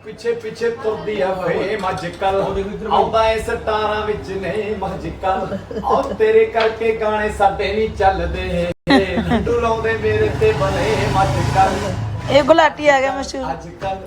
ਪਿੱਛੇ ਪਿੱਛੇ ਤੁਰਦੀ ਆ ਫੇਮ ਅੱਜ ਕੱਲ ਆਉਂਦਾ ਏ ਸਟਾਰਾਂ ਵਿੱਚ ਨੇ ਮਜਕਲ ਆਉ ਤੇਰੇ ਕਰਕੇ ਗਾਣੇ ਸਾਡੇ ਨਹੀਂ ਚੱਲਦੇ ਲੱਡੂ ਲਾਉਂਦੇ ਮੇਰੇ ਤੇ ਬਲੇ ਅੱਜ ਕੱਲ ਇਹ ਗੁਲਾਟੀ ਆ ਗਿਆ ਮਸ਼ਹੂਰ ਅੱਜ ਕੱਲ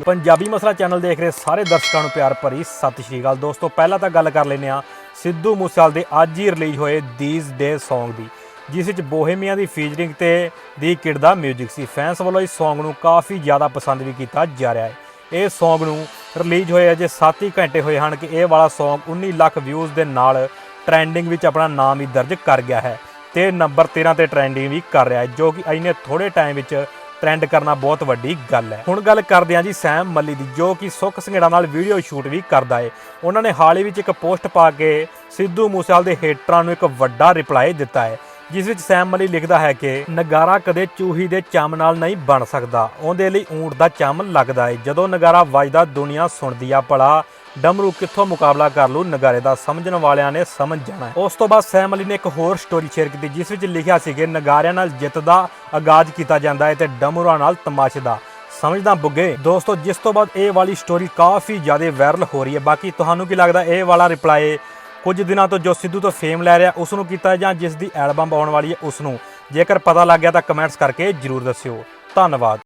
ਪੰਜਾਬੀ ਮਸਲਾ ਚੈਨਲ ਦੇਖ ਰਹੇ ਸਾਰੇ ਦਰਸ਼ਕਾਂ ਨੂੰ ਪਿਆਰ ਭਰੀ ਸਤਿ ਸ਼੍ਰੀ ਅਕਾਲ ਦੋਸਤੋ। ਪਹਿਲਾਂ ਤਾਂ ਗੱਲ ਕਰ ਲੈਂਦੇ ਆ ਸਿੱਧੂ ਮੂਸੇਵਾਲੇ ਦੇ ਅੱਜ ਹੀ ਰਿਲੀਜ਼ ਹੋਏ ਦੀਜ਼ ਡੇ Song ਦੀ, ਜਿਸ ਵਿੱਚ ਬੋਹੇਮੀਆ ਦੀ ਫੀਚਰਿੰਗ ਤੇ ਦੀ ਕਿਡ ਦਾ ਮਿਊਜ਼ਿਕ ਸੀ। ਫੈਨਸ ਵੱਲੋਂ ਇਸ Song ਨੂੰ ਕਾਫੀ ਜ਼ਿਆਦਾ ਪਸੰਦ ਵੀ ਕੀਤਾ ਜਾ ਰਿਹਾ ਹੈ। ਇਹ Song ਨੂੰ ਰਿਲੀਜ਼ ਹੋਏ ਅਜੇ 7 ਹੀ ਘੰਟੇ ਹੋਏ ਹਨ ਕਿ ਇਹ ਵਾਲਾ Song 19 ਲੱਖ ਵਿਊਜ਼ ਦੇ ਨਾਲ ਟ੍ਰੈਂਡਿੰਗ ਵਿੱਚ ਆਪਣਾ ਨਾਮ ਹੀ ਦਰਜ ਕਰ ਗਿਆ ਹੈ ਤੇ ਨੰਬਰ 13 ਤੇ ਟ੍ਰੈਂਡਿੰਗ ਵੀ ਕਰ ਰਿਹਾ ਹੈ, ਜੋ ਕਿ ਇੰਨੇ ਥੋੜੇ ਟਾਈਮ ਵਿੱਚ ਟ੍ਰੈਂਡ ਕਰਨਾ ਬਹੁਤ ਵੱਡੀ ਗੱਲ ਹੈ। ਹੁਣ ਗੱਲ ਕਰਦੇ ਹਾਂ ਜੀ ਸੈਮ ਮੱਲੀ ਦੀ, ਜੋ ਕਿ ਸੁੱਖ ਸੰਘੇੜਾ ਨਾਲ ਵੀਡੀਓ ਸ਼ੂਟ ਵੀ ਕਰਦਾ ਹੈ। ਉਹਨਾਂ ਨੇ ਹਾਲ ਹੀ ਵਿੱਚ ਇੱਕ ਪੋਸਟ ਪਾ ਕੇ ਸਿੱਧੂ ਮੂਸੇਵਾਲੇ ਦੇ ਹੇਟਰਾਂ ਨੂੰ ਇੱਕ ਵੱਡਾ ਰਿਪਲਾਈ ਦਿੱਤਾ ਹੈ, ਜਿਸ ਵਿੱਚ ਸੈਮ ਮੱਲੀ ਲਿਖਦਾ ਹੈ ਕਿ ਨਗਾਰਾ ਕਦੇ ਚੂਹੀ ਦੇ ਚੰਮ ਨਾਲ ਨਹੀਂ ਬਣ ਸਕਦਾ, ਉਹਦੇ ਲਈ ਊਂਟ ਦਾ ਚੰਮ ਲੱਗਦਾ ਹੈ। ਜਦੋਂ ਨਗਾਰਾ ਵੱਜਦਾ ਦੁਨੀਆ ਸੁਣਦੀ ਆ, ਭਲਾ ਡਮਰੂ ਕਿੱਥੋਂ ਮੁਕਾਬਲਾ ਕਰ ਲੂ ਨਗਾਰੇ ਦਾ, ਸਮਝਣ ਵਾਲਿਆਂ ਨੇ ਸਮਝ ਜਾਣਾ। ਉਸ ਤੋਂ ਬਾਅਦ ਸੈਮ ਅਲੀ ਨੇ ਇੱਕ ਹੋਰ ਸਟੋਰੀ ਸ਼ੇਅਰ ਕੀਤੀ, ਜਿਸ ਵਿੱਚ ਲਿਖਿਆ ਸੀ ਕਿ ਨਗਾਰਿਆਂ ਨਾਲ ਜਿੱਤ ਦਾ ਆਗਾਜ਼ ਕੀਤਾ ਜਾਂਦਾ ਹੈ ਤੇ ਡਮਰੂਆਂ ਨਾਲ ਤਮਾਸ਼ੇ ਦਾ, ਸਮਝਦਾ ਬੁੱਗੇ। ਦੋਸਤੋ, ਜਿਸ ਤੋਂ ਬਾਅਦ ਇਹ ਵਾਲੀ ਸਟੋਰੀ ਕਾਫੀ ਜ਼ਿਆਦਾ ਵਾਇਰਲ ਹੋ ਰਹੀ ਹੈ। ਬਾਕੀ ਤੁਹਾਨੂੰ ਕੀ ਲੱਗਦਾ, ਇਹ ਵਾਲਾ ਰਿਪਲਾਈ ਕੁਝ ਦਿਨਾਂ ਤੋਂ ਜੋ ਸਿੱਧੂ ਤੋਂ ਫੇਮ ਲੈ ਰਿਹਾ ਉਸ ਨੂੰ ਕੀਤਾ ਜਾਂ ਜਿਸ ਦੀ ਐਲਬਮ ਆਉਣ ਵਾਲੀ ਹੈ ਉਸ ਨੂੰ? ਜੇਕਰ ਪਤਾ ਲੱਗ ਗਿਆ ਤਾਂ ਕਮੈਂਟਸ ਕਰਕੇ ਜ਼ਰੂਰ ਦੱਸਿਓ। ਧੰਨਵਾਦ।